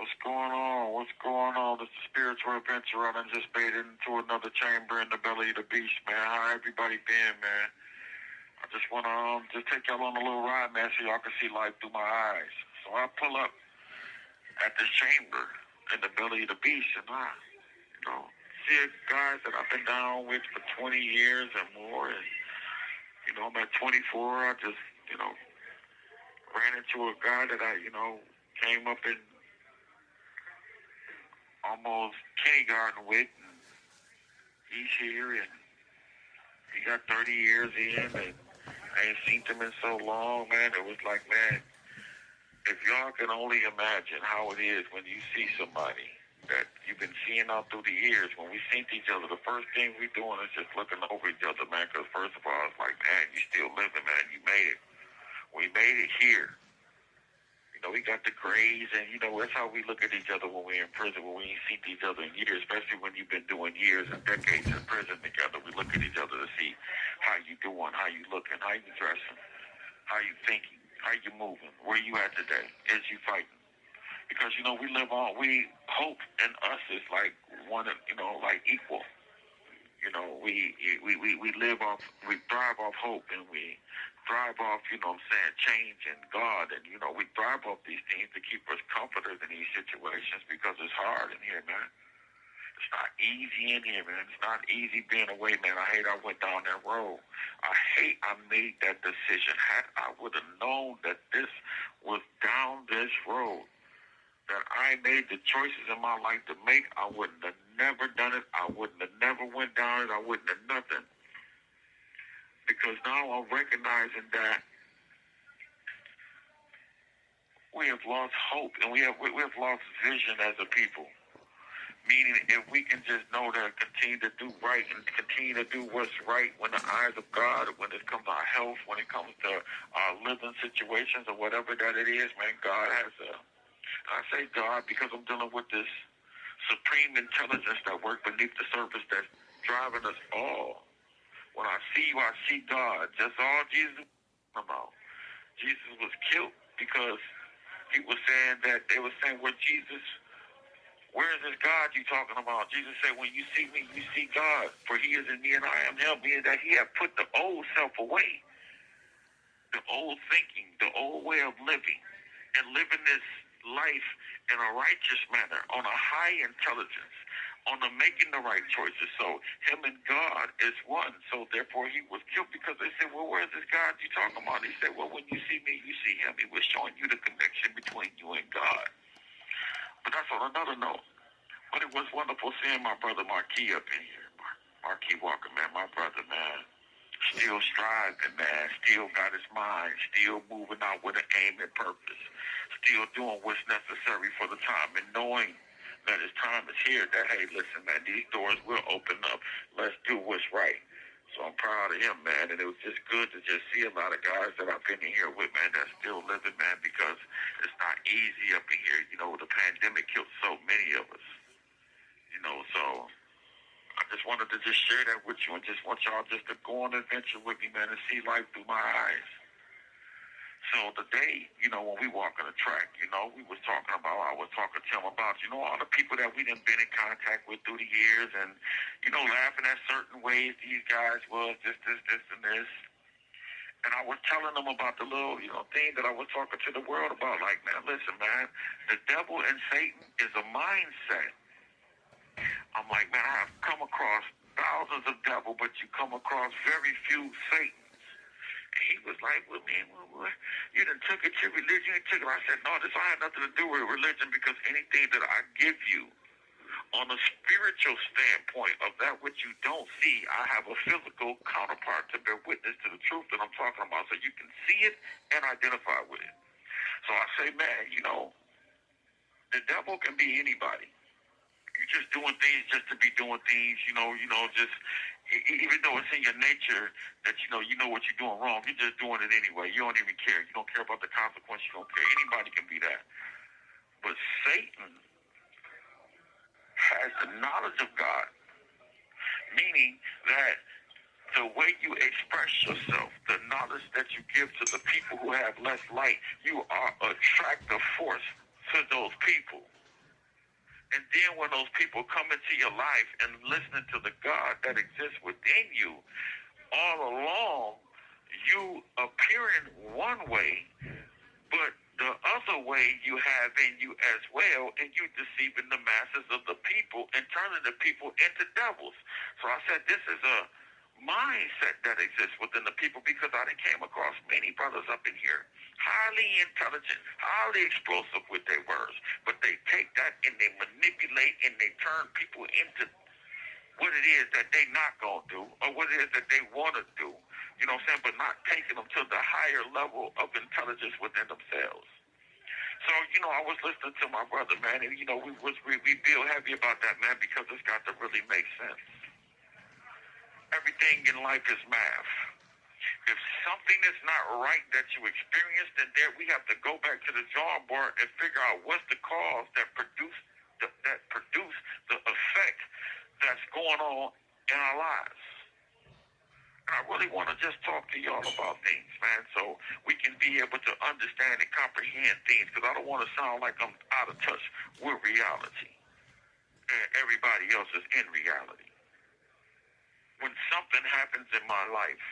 What's going on? What's going on? It's the spiritual adventure. I done just made it into another chamber in the belly of the beast, man. How everybody been, man? I just want to just take y'all on a little ride, man, so y'all can see life through my eyes. So I pull up at this chamber in the belly of the beast, and I, see guys that I've been down with for 20 years and more, and, I'm at 24. I just, ran into a guy that I, came up in almost kindergarten with, and he's here, and he got 30 years in, and I ain't seen him in so long, man. It was like, man, if y'all can only imagine how it is when you see somebody that you've been seeing all through the years, when we see each other, the first thing we doing is just looking over each other, man, because first of all, it's like, man, you still living, man, you made it. We made it here. We got the grades, and, that's how we look at each other when we're in prison, when we ain't seen each other in years, especially when you've been doing years and decades in prison together. We look at each other to see how you doing, how you looking, how you dressing, how you thinking, how you moving, where you at today, is you fighting. Because, we live on, hope in us is like one, like equal. We live off, we thrive off hope, and we thrive off, change and God, and, we thrive off these things to keep us comforted in these situations, because it's hard in here, man. It's not easy in here, man. It's not easy being away, man. I hate I went down that road. I hate I made that decision. Had I would have known that this was down this road, that I made the choices in my life to make, I wouldn't have never done it. I wouldn't have never went down it. I wouldn't have nothing. Because now I'm recognizing that we have lost hope, and we have lost vision as a people. Meaning, if we can just know that, continue to do right and continue to do what's right when the eyes of God, when it comes to our health, when it comes to our living situations or whatever that it is, man, God has I say God because I'm dealing with this supreme intelligence that works beneath the surface that's driving us all. When I see you, I see God. That's all Jesus was about. Jesus was killed because he was saying that they were saying, well, Jesus, where is this God you talking about? Jesus said, when you see me, you see God. For he is in me and I am him. Meaning that he had put the old self away. The old thinking, the old way of living, and living this life in a righteous manner, on a high intelligence, on the making the right choices. So him and God is one. So therefore he was killed because they said, well, where's this God you talking about? He said, well, when you see me, you see him. He was showing you the connection between you and God. But that's on another note. But it was wonderful seeing my brother Marquis up in here. Marquis Walker, man, my brother, man. Still striving, man. Still got his mind. Still moving out with an aim and purpose. Still doing what's necessary for the time, and knowing that his time is here, that, hey, listen, man, these doors will open up. Let's do what's right. So I'm proud of him, man, and it was just good to just see a lot of guys that I've been in here with, man, that's still living, man, because it's not easy up in here. The pandemic killed so many of us, so I just wanted to just share that with you and just want y'all just to go on an adventure with me, man, and see life through my eyes. So today, when we walk on the track, we was talking about, I was talking to him about, all the people that we done been in contact with through the years, and, laughing at certain ways these guys was this, and this. And I was telling them about the little, thing that I was talking to the world about. Like, man, listen, man, the devil and Satan is a mindset. I'm like, man, I have come across thousands of devil, but you come across very few Satan. He was like, well, man, you done took it to religion. I said, no, this had nothing to do with religion, because anything that I give you on a spiritual standpoint of that which you don't see, I have a physical counterpart to bear witness to the truth that I'm talking about, so you can see it and identify with it. So I say, man, the devil can be anybody. You're just doing things just to be doing things, just even though it's in your nature that you know what you're doing wrong, you're just doing it anyway. You don't even care. You don't care about the consequences. You don't care. Anybody can be that. But Satan has the knowledge of God, meaning that the way you express yourself, the knowledge that you give to the people who have less light, you are attractive force to those people. And then when those people come into your life and listening to the God that exists within you, all along, you appearing one way, but the other way you have in you as well, and you deceiving the masses of the people and turning the people into devils. So I said, this is a mindset that exists within the people, because I came across many brothers up in here, highly intelligent, highly explosive with their words, but they take that and they manipulate and they turn people into what it is that they not going to do, or what it is that they want to do, you know what I'm saying, but not taking them to the higher level of intelligence within themselves. So, you know, I was listening to my brother, man, and, you know, we feel heavy about that, man, because it's got to really make sense. Everything in life is math. If something is not right that you experienced, then there we have to go back to the drawing board and figure out what's the cause that produced the effect that's going on in our lives. And I really want to just talk to y'all about things, man, so we can be able to understand and comprehend things, because I don't want to sound like I'm out of touch with reality. And everybody else is in reality. When something happens in my life,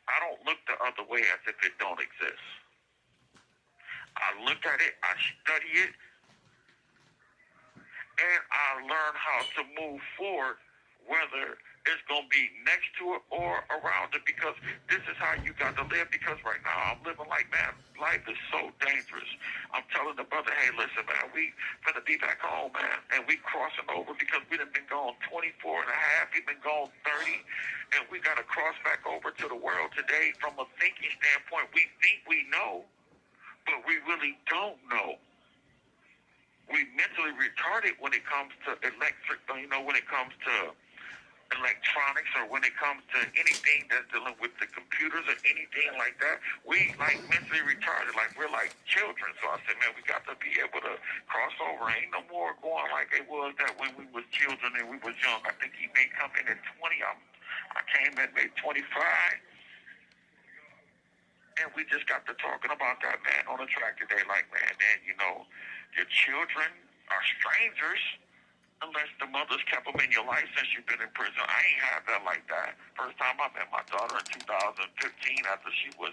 I don't look the other way as if it don't exist. I look at it, I study it, and I learn how to move forward, whether it's going to be next to it or around it, because this is how you got to live. Because right now I'm living like, man, life is so dangerous. I'm telling the brother, hey, listen, man, we finna be back home, man, and we crossing over, because we done been gone 24 and a half, we've been gone 30, and we got to cross back over to the world today. From a thinking standpoint, we think we know, but we really don't know. We mentally retarded when it comes to electric, you know, when it comes to electronics, or when it comes to anything that's dealing with the computers or anything like that. We like mentally retarded, like we're like children. So I said, man, we got to be able to cross over. Ain't no more going like it was that when we was children and we was young. I think he may come in at 20. I came at maybe 25. And we just got to talking about that, man, on a track today. Like, man, you know, your children are strangers unless the mother's kept them in your life since you've been in prison. I ain't had that like that. First time I met my daughter in 2015 after she was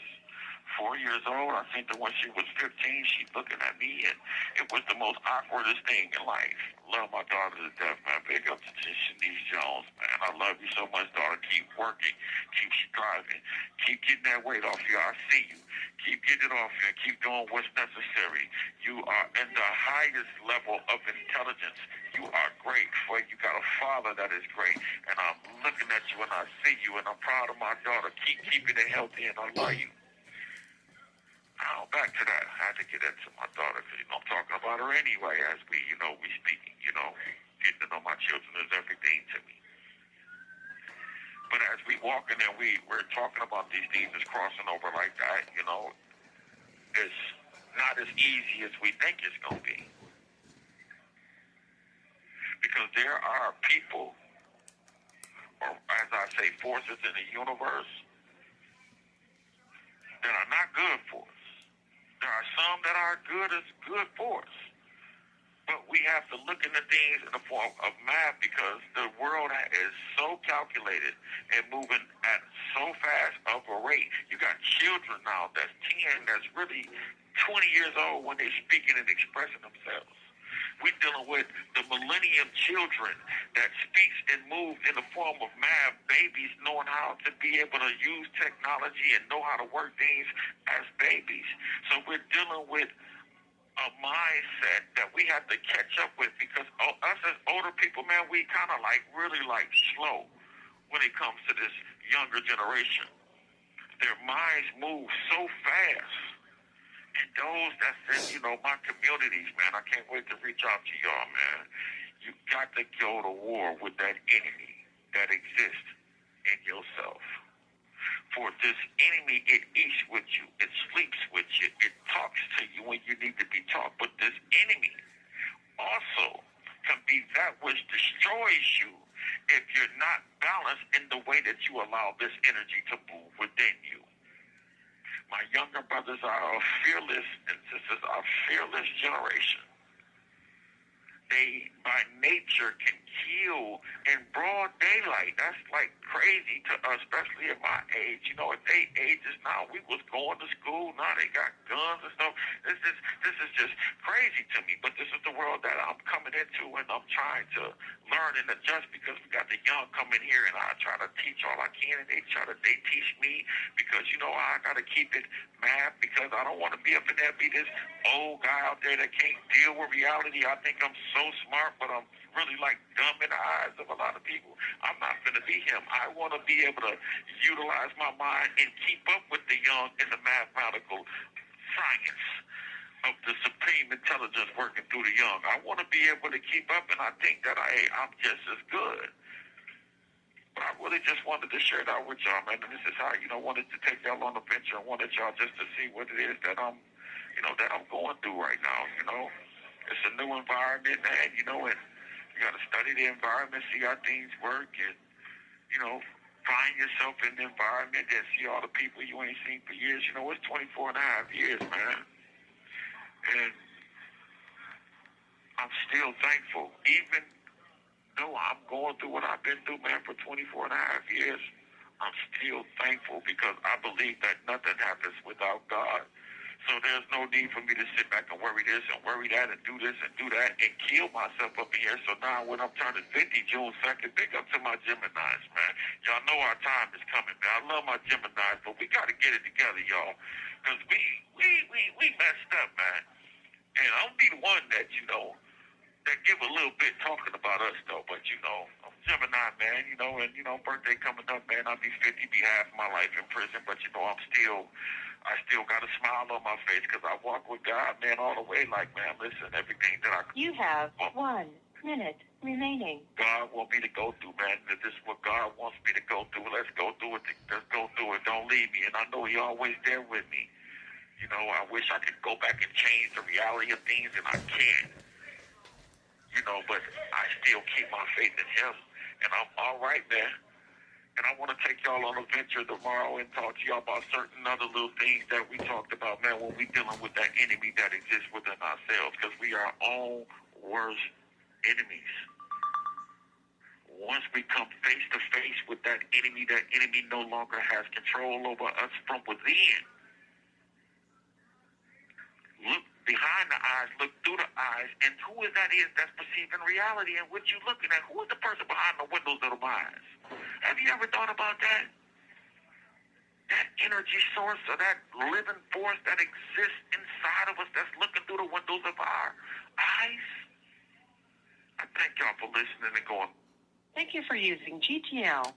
4 years old. I think that when she was 15, she looking at me, and it was the most awkwardest thing in life. Love my daughter to death, man. Big up to Shanice Jones, man. I love you so much, daughter. Keep working. Keep striving. Keep getting that weight off you. I see you. Keep getting it off you and keep doing what's necessary. You are in the highest level of intelligence. You are great. For you got a father that is great. And I'm looking at you and I see you, and I'm proud of my daughter. Keep keeping it healthy, and I love you. Now, back to that. I had to get into my daughter, because, you know, I'm talking about her anyway as we speaking, you know. Getting to know my children is everything to me. But as we walking and we're talking about these things that's crossing over like that, you know, it's not as easy as we think it's going to be. Because there are people, or as I say, forces in the universe that are not good for us. There are some that are good for us. But we have to look into things in the form of math, because the world is so calculated and moving at so fast of a rate. You got children now that's 10, that's really 20 years old when they're speaking and expressing themselves. We're dealing with the millennium children that speaks and moves in the form of math, babies knowing how to be able to use technology and know how to work things as babies. So we're dealing with a mindset that we have to catch up with, because us as older people, man, we kind of like really like slow when it comes to this younger generation. Their minds move so fast. And those that's in, you know, my communities, man, I can't wait to reach out to y'all, man. You got to go to war with that enemy that exists in yourself. For this enemy, it eats with you, it sleeps with you, it talks to you when you need to be taught. But this enemy also can be that which destroys you if you're not balanced in the way that you allow this energy to move within you. My younger brothers are a fearless, and sisters are a fearless generation. they, by nature, can kill in broad daylight. That's like crazy to us, especially at my age. You know, at their ages now, we was going to school. Now they got guns and stuff. This is just crazy to me. But this is the world that I'm coming into, and I'm trying to learn and adjust because we got the young coming here, and I try to teach all I can, and they teach me because, you know, I got to keep it mad because I don't want to be up in there, be this old guy out there that can't deal with reality. I think I'm so smart, but I'm really like dumb in the eyes of a lot of people. I'm not going to be him. I want to be able to utilize my mind and keep up with the young in the mathematical science of the supreme intelligence working through the young. I want to be able to keep up, and I think that I'm just as good. But I really just wanted to share that with y'all, man. And this is how, you know, wanted to take y'all on the venture and wanted y'all just to see what it is that I'm going through right now, you know. It's a new environment, man, you know, and you got to study the environment, see how things work, and, you know, find yourself in the environment and see all the people you ain't seen for years. You know, it's 24 and a half years, man. And I'm still thankful. Even though I'm going through what I've been through, man, for 24 and a half years, I'm still thankful because I believe that nothing happens without God. So there's no need for me to sit back and worry this and worry that and do this and do that and kill myself up in here. So now when I'm turning 50 June 2nd, big up to my Geminis, man. Y'all know our time is coming, man. I love my Geminis, but we got to get it together, y'all. Because we messed up, man. And I'll be the one that, you know, that give a little bit talking about us, though. But, you know, I'm Gemini, man, you know, and, you know, birthday coming up, man. I'll be 50, be half my life in prison. But, you know, I still got a smile on my face because I walk with God, man, all the way. Like, man, listen, everything that I... You have 1 minute remaining. God wants me to go through, man. This is what God wants me to go through. Let's go through it. Let's go through it. Don't leave me. And I know He's always there with me. You know, I wish I could go back and change the reality of things, and I can't. You know, but I still keep my faith in Him. And I'm all right, man. And I want to take y'all on a venture tomorrow and talk to y'all about certain other little things that we talked about, man, when we dealing with that enemy that exists within ourselves, because we are our own worst enemies. Once we come face to face with that enemy no longer has control over us from within. Look behind the eyes, look through the eyes, and who is that's perceiving reality and what you're looking at? Who is the person behind the windows of the eyes? Have you ever thought about that? That energy source or that living force that exists inside of us that's looking through the windows of our eyes? I thank y'all for listening and going. Thank you for using GTL.